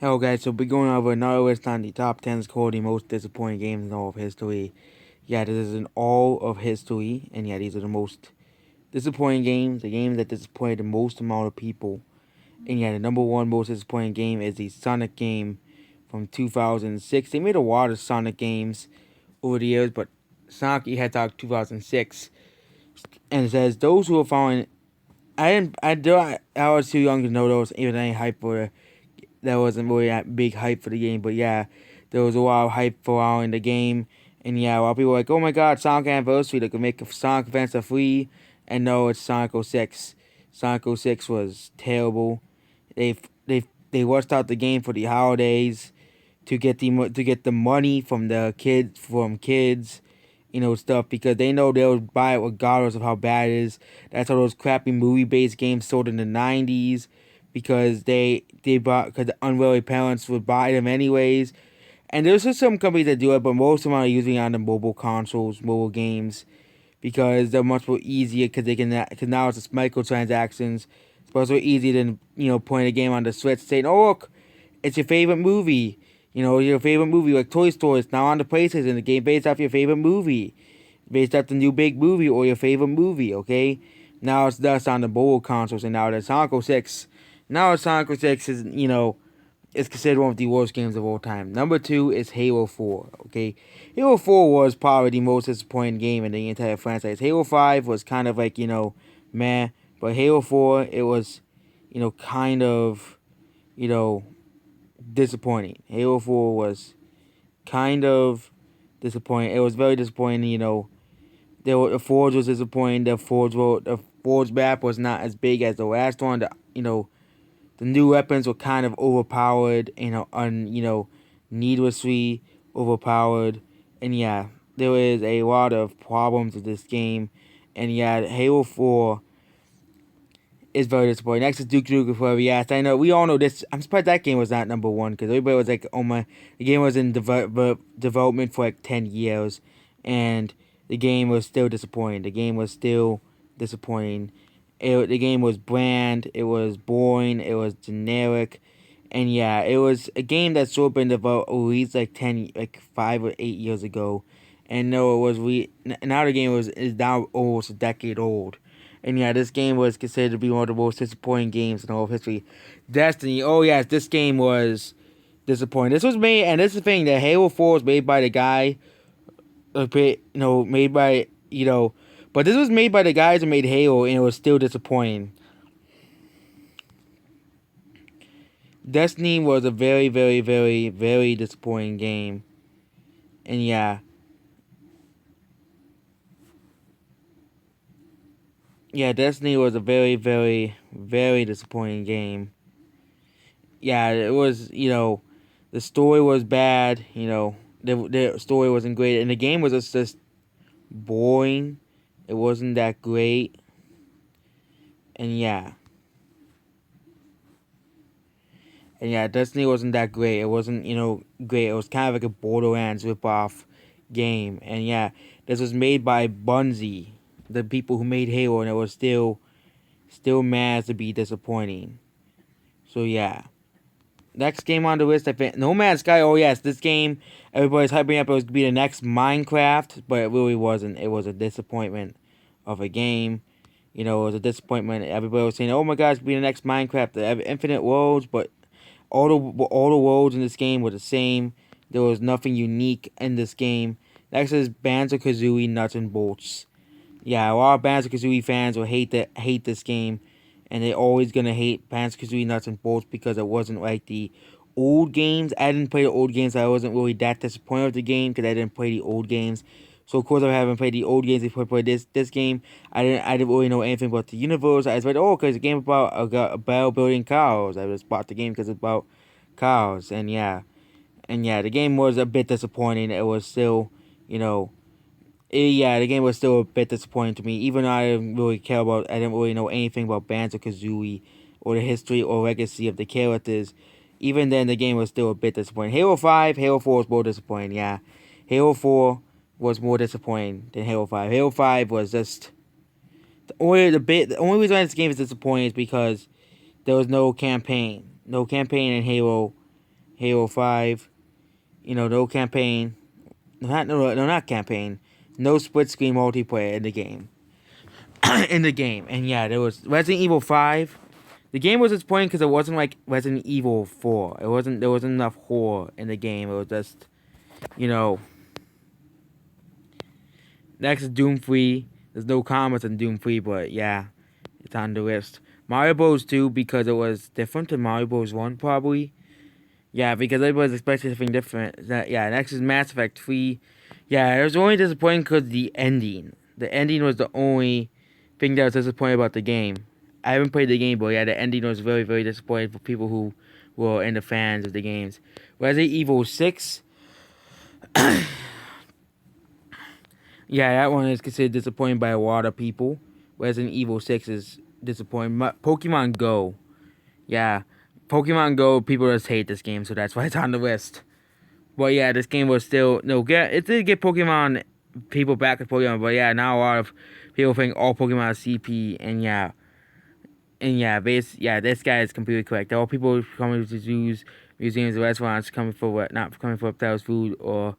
Hello guys, so we're going over another list on the top 10 score the most disappointing games in all of history. Yeah, this is in all of history, and yeah, these are the most disappointing games, the games that disappointed the most amount of people. And yeah, the number one most disappointing game is the Sonic game from 2006. They made a lot of Sonic games over the years, but Sonic the Hedgehog 2006, and it says those who are following. I was too young to know there was even any hype for there wasn't really that big hype for the game, but yeah, there was a lot of hype following the game, and yeah, a lot of people were like, oh my god, Sonic Anniversary, they could make Sonic events are free, and no, it's Sonic 06. Sonic 06 was terrible. They they rushed out the game for the holidays to get the money from the kids, stuff because they know they'll buy it regardless of how bad it is. That's how those crappy movie based games sold in the '90s because they bought because the unwary parents would buy them anyways. And there's just some companies that do it, but most of them are usually on the mobile consoles, mobile games, because they're much more easier because they can because now it's just microtransactions. It's much more easier than putting a game on the Switch saying, "Oh look, it's your favorite movie." Your favorite movie like Toy Story is now on the PlayStation. The game based off your favorite movie, based off the new big movie or your favorite movie. Okay, now it's thus on the mobile consoles, and now the Sonic 06. Now Sonic 06 is considered one of the worst games of all time. Number two is Halo 4. Okay, Halo 4 was probably the most disappointing game in the entire franchise. Halo 5 was kind of like meh, but Halo 4 it was kind of you know disappointing. Halo 4 was kind of disappointing. It was very disappointing. The Forge was disappointing. The Forge map was not as big as the last one. The new weapons were kind of overpowered. Needlessly overpowered. And yeah, there was a lot of problems with this game. And yeah, Halo 4 is very disappointing. Next is Duke Nukem Forever. Yes, I know. We all know this. I'm surprised that game was not number one because everybody was like, "Oh my!" The game was in development for like 10 years, and the game was still disappointing. The game was still disappointing. The game was bland. It was boring. It was generic, and yeah, it was a game that should have been developed at least like 5 or 8 years ago, and no, it was now the game is now almost a decade old. And yeah, this game was considered to be one of the most disappointing games in all of history. Destiny, oh yes, this game was disappointing. This was made, and this is the thing, that Halo 4 was made by the guy, made by, but this was made by the guys who made Halo, and it was still disappointing. Destiny was a very, very, very, very disappointing game. And yeah. Yeah, Destiny was a very, very, very disappointing game. Yeah, it was, the story was bad, the story wasn't great, and the game was just boring. It wasn't that great, and yeah. And yeah, Destiny wasn't that great. It wasn't, great. It was kind of like a Borderlands ripoff game, and yeah, this was made by Bungie, the people who made Halo, and it was still managed to be disappointing. So yeah. Next game on the list, I think No Man's Sky. Oh yes, this game everybody's hyping up. It was to be the next Minecraft, but it really wasn't. It was a disappointment of a game. It was a disappointment. Everybody was saying, "Oh my God, it's be the next Minecraft, they have infinite worlds," but all the worlds in this game were the same. There was nothing unique in this game. Next is Banjo-Kazooie Nuts and Bolts. Yeah, a lot of Banjo-Kazooie fans will hate this game, and they're always gonna hate Banjo-Kazooie Nuts and Bolts because it wasn't like the old games. I didn't play the old games. I wasn't really that disappointed with the game because I didn't play the old games. So of course I haven't played the old games before I played this game. I didn't really know anything about the universe. I was like, oh, because the game about a barrel building cows. I just bought the game because it's about cows, and yeah, the game was a bit disappointing. It was still, you know, yeah, the game was still a bit disappointing to me. Even though I didn't really know anything about Banjo Kazooie or the history or legacy of the characters. Even then, the game was still a bit disappointing. Halo 4 was more disappointing. Yeah, Halo 4 was more disappointing than Halo 5. Halo 5 was just the only reason why this game is disappointing is because there was no campaign in Halo Halo 5. No campaign. Not campaign. No split screen multiplayer in the game. And yeah, there was Resident Evil 5. The game was disappointing because it wasn't like Resident Evil 4. There wasn't enough horror in the game. It was just, you know. Next is Doom 3. There's no comments on Doom 3, but yeah, it's on the list. Mario Bros. 2 because it was different than Mario Bros. 1 probably. Yeah, because everybody's expecting something different. Next is Mass Effect 3. Yeah, it was only disappointing because the ending. The ending was the only thing that was disappointing about the game. I haven't played the game, but yeah, the ending was very, very disappointing for people who were into fans of the games. Resident Evil 6. Yeah, that one is considered disappointing by a lot of people. Resident Evil 6 is disappointing. Pokemon Go. Yeah, Pokemon Go, people just hate this game, so that's why it's on the list. But yeah, this game was still it did get Pokemon people back with Pokemon, but yeah, now a lot of people think all Pokemon are CP, this guy is completely correct. All people coming to zoos, museums, restaurants coming for what? Not coming for Reptiles food or.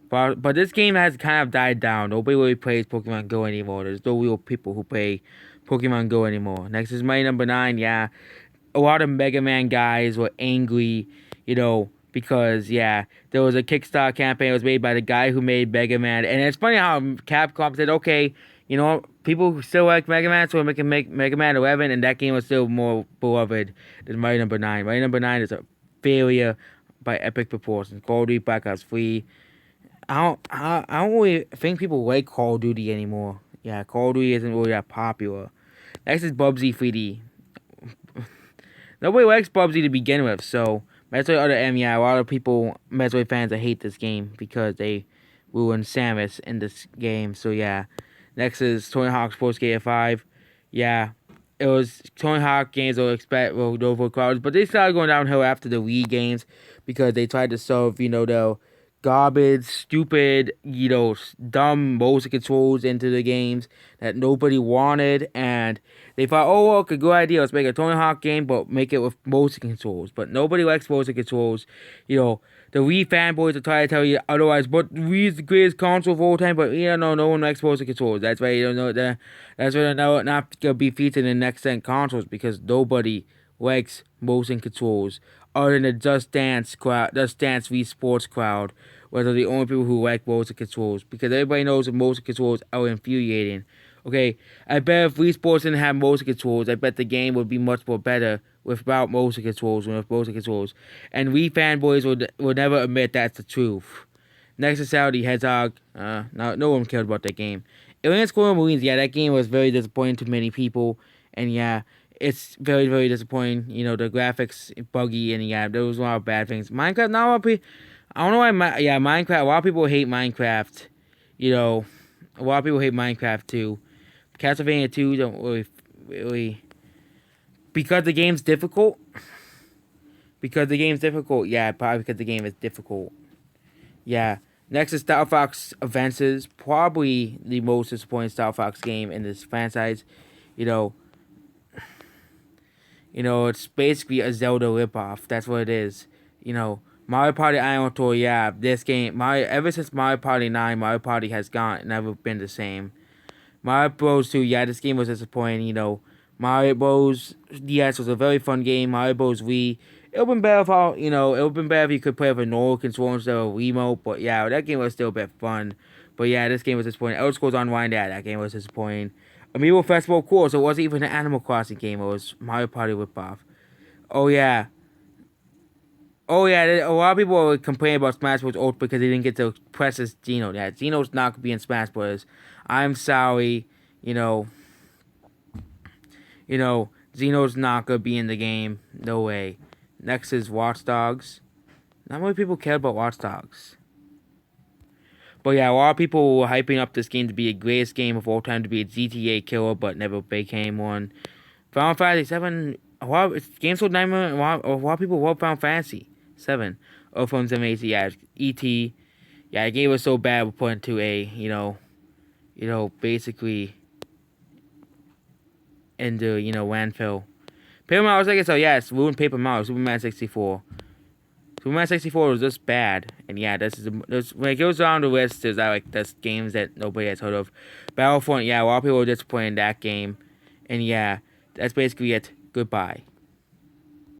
But this game has kind of died down. Nobody really plays Pokemon Go anymore. There's no real people who play Pokemon Go anymore. Next is my number 9. Yeah, a lot of Mega Man guys were angry, because there was a Kickstarter campaign that was made by the guy who made Mega Man, and it's funny how Capcom said, okay, people still like Mega Man, so we're making Mega Man 11, and that game was still more beloved than Mario number 9. Mario number 9 is a failure by epic proportions. Call of Duty Black Ops 3. I don't really think people like Call of Duty anymore. Yeah, Call of Duty isn't really that popular. Next is Bubsy 3D. Nobody likes Bubsy to begin with, so Metroid Other M, a lot of people, Metroid fans, that hate this game because they ruined Samus in this game, so yeah. Next is Tony Hawk's Pro Skater 5. Yeah, it was Tony Hawk games were over crowds, but they started going downhill after the Wii games because they tried to solve, the garbage, stupid, dumb motion controls into the games that nobody wanted, and they thought, oh, well, a good idea, let's make a Tony Hawk game, but make it with motion controls. But nobody likes motion controls. The Wii fanboys will try to tell you otherwise, but Wii's the greatest console of all time, but no one likes motion controls. That's why you don't know that. That's why they're not gonna be featured in next-gen consoles, because nobody likes motion controls other than the Just Dance crowd, Just Dance Wii Sports crowd, where they're the only people who like motion controls, because everybody knows that motion controls are infuriating. Okay, I bet if Wii Sports didn't have motion controls, I bet the game would be much more better without motion controls than with motion controls. And Wii fanboys would never admit that's the truth. Next is Saudi Hedgehog. No one cared about that game. Alien Squirrel Marines, that game was very disappointing to many people. And it's very, very disappointing. The graphics buggy, and there was a lot of bad things. Minecraft, not a lot of people, I don't know why, Minecraft, a lot of people hate Minecraft. A lot of people hate Minecraft too. Castlevania 2 don't really, because the game's difficult. Yeah, probably because the game is difficult. Yeah. Next is Star Fox Adventures, probably the most disappointing Star Fox game in this franchise. It's basically a Zelda ripoff. That's what it is. Mario Party Island Tour, this game, ever since Mario Party 9, Mario Party has never been the same. Mario Bros. 2, this game was disappointing, Mario Bros. DS was a very fun game. Mario Bros. Wii, it would have been better if you could play with a normal controller instead of a remote, but that game was still a bit fun. But this game was disappointing. Elder Scrolls Online, that game was disappointing. Amiibo Festival, of course, it wasn't even an Animal Crossing game, it was Mario Party ripoff. Oh yeah, a lot of people were complaining about Smash Bros. Ultimate because they didn't get to press as Geno. Yeah, Geno's not going to be in Smash Bros. I'm sorry, Geno's not going to be in the game. No way. Next is Watch Dogs. Not many people care about Watch Dogs. But a lot of people were hyping up this game to be the greatest game of all time, to be a GTA killer, but never became one. Final Fantasy 7, games sold 9 million, a lot of people love Final Fantasy 7. From 780, E.T. The game was so bad, we put into a, basically into, landfill. Paper Mario, it's ruined Paper Mario, Superman 64. Super Mario 64 was just bad, and yeah, when it goes down the list, there's games that nobody has heard of. Battlefront, yeah, a lot of people were disappointed in that game, and yeah, that's basically it. Goodbye.